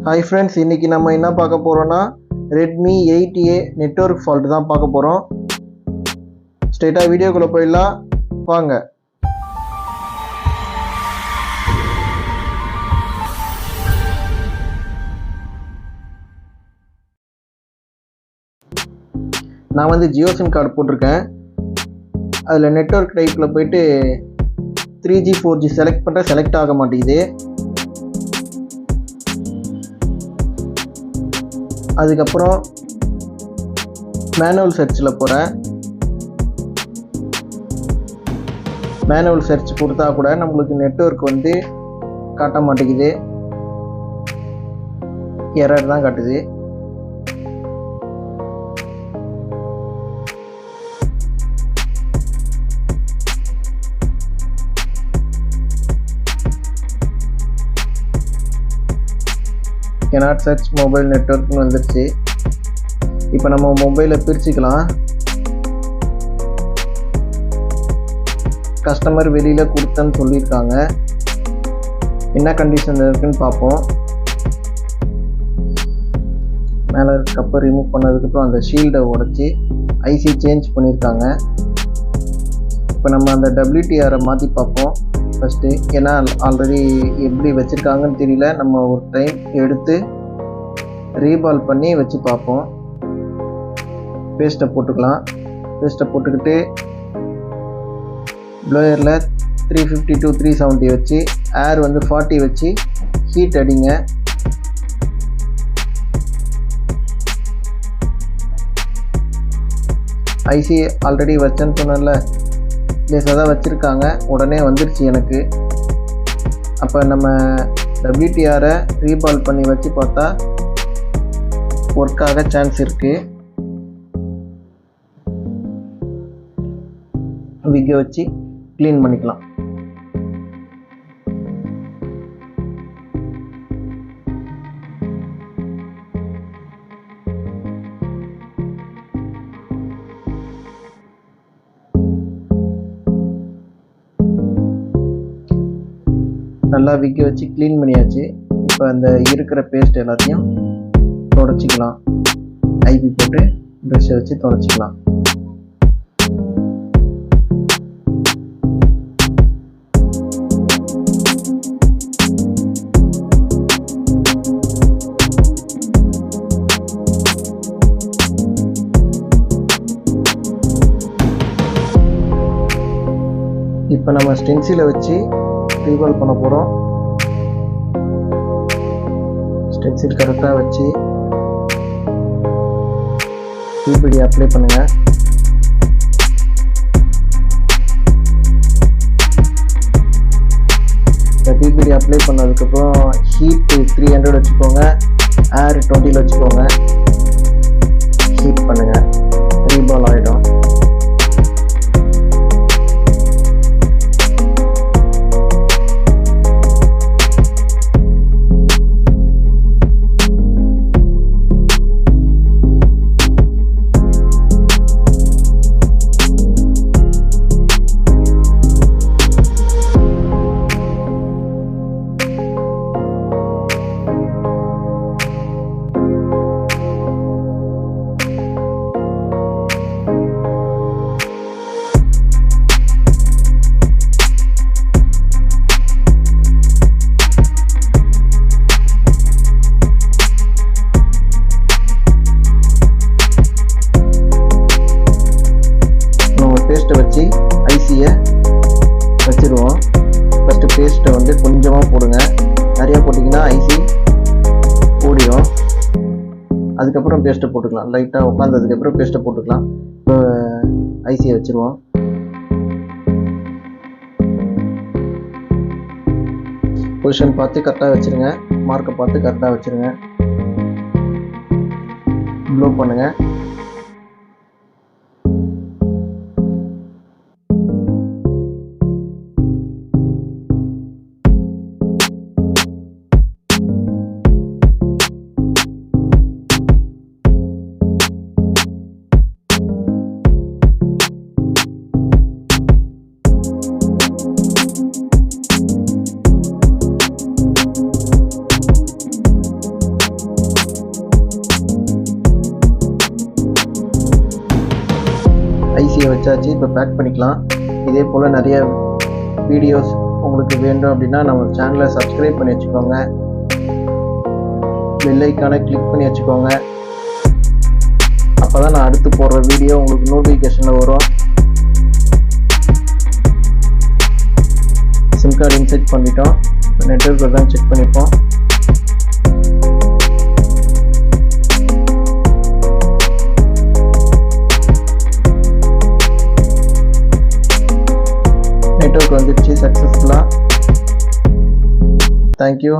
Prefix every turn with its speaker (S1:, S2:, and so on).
S1: Hi friends, இன்னைக்கு நம்ம என்ன பார்க்க போறோம்னா Redmi 8A நெட்வொர்க் ஃபால்ட் தான் பார்க்க போறோம். ஸ்ட்ரைட்டா வீடியோக்குள்ள போயிடலாம் வாங்க. நான் வந்து ஜியோ சிம் கார்டு போட்டிருக்கேன். அதில் நெட்வொர்க் டைப்பில் போயிட்டு 3G 4G செலக்ட் ஆக மாட்டேங்குது. அதுக்கப்புறம் மேனுவல் சர்ச்சில் போகிறேன். மேனுவல் சர்ச் கொடுத்தா கூட நம்மளுக்கு நெட்வொர்க் வந்து காட்ட மாட்டேங்குது, எரர் தான் காட்டுது. cannot search mobile network வந்துருச்சு. இப்போ நம்ம மொபைலை பிரிச்சுக்கலாம். கஸ்டமர் வெளியில் கொடுத்தேன்னு சொல்லியிருக்காங்க. என்ன கண்டிஷன் இருக்குன்னு பார்ப்போம். மேலே இருக்க கப்பை ரிமூவ் பண்ணதுக்கப்புறம் அந்த ஷீல்டை உடச்சி ஐசி சேஞ்ச் பண்ணியிருக்காங்க. இப்போ நம்ம அந்த WTR மாற்றி பார்ப்போம் ஃபஸ்ட்டு. ஏன்னா ஆல்ரெடி எப்படி வச்சுருக்காங்கன்னு தெரியல. நம்ம ஒரு டைம் எடுத்து ரீபால் பண்ணி வச்சு பார்ப்போம். பேஸ்ட்டை போட்டுக்கலாம். பேஸ்ட்டை போட்டுக்கிட்டு ப்ளோயரில் 350 to 370 வச்சு ஏர் வந்து 40 வச்சு ஹீட் அடிங்க. ஐசி ஆல்ரெடி வச்சேன்னு சொன்னேன்ல, லேசாக தான் வச்சுருக்காங்க. உடனே வந்துருச்சு எனக்கு. அப்போ நம்ம WTR-ஐ ரீபால் பண்ணி வச்சு பார்த்தா ஒர்க் ஆக சான்ஸ் இருக்குது. விக்கை வச்சு க்ளீன் பண்ணிக்கலாம். நல்லா விக்கை வச்சு க்ளீன் பண்ணியாச்சு. இப்போ அந்த இருக்கிற பேஸ்ட் எல்லாத்தையும் தொடச்சிக்கலாம். ஐபி போட்டு ப்ரஷ்ஷை வச்சு தொடச்சிக்கலாம். இப்போ நம்ம ஸ்டென்சிலை வச்சு ரீபால் பண்ண போகிறோம். ஸ்டென்சில் கரெக்டாக வச்சு பிபிடி அப்ளை பண்ணுங்கள். இந்த பிபிடி அப்ளை பண்ணதுக்கப்புறம் ஹீட் 300 வச்சுக்கோங்க, ஏர் 20 வச்சுக்கோங்க. ஹீட் பண்ணுங்கள், ரீபால் ஆகிடும். பேஸ்ட்டை வச்சு ஐசியை வச்சுருவோம். ஃபஸ்ட்டு பேஸ்ட்டை வந்து கொஞ்சமாக போடுங்க. நிறையா போட்டிங்கன்னா ஐசி ஓடிடும். அதுக்கப்புறம் பேஸ்ட்டை போட்டுக்கலாம். லைட்டாக உட்காந்ததுக்கப்புறம் பேஸ்ட்டை போட்டுக்கலாம். இப்போ ஐசியை வச்சுருவோம். பொசிஷன் பார்த்து கரெக்டாக வச்சுருங்க. மார்க்கை பார்த்து கரெக்டாக வச்சுருங்க. ப்ளோ பண்ணுங்கள். வீடியோ வச்சாச்சு. இப்போ பேக் பண்ணிக்கலாம். இதே போல் நிறைய வீடியோஸ் உங்களுக்கு வேண்டும் அப்படின்னா நம்ம சேனலை சப்ஸ்கிரைப் பண்ணி வச்சுக்கோங்க. பெல் ஐக்கானை கிளிக் பண்ணி வச்சுக்கோங்க. அப்போ தான் நான் அடுத்து போடுற வீடியோ உங்களுக்கு நோட்டிஃபிகேஷனில் வரும். சிம் கார்டு இன்செர்ட் பண்ணிட்டோம். நெட்வொர்க் தான் செக் பண்ணிப்போம். நெட்வொர்க் வந்துடுச்சு சக்ஸஸ்ஃபுல்லாக. தேங்க்யூ.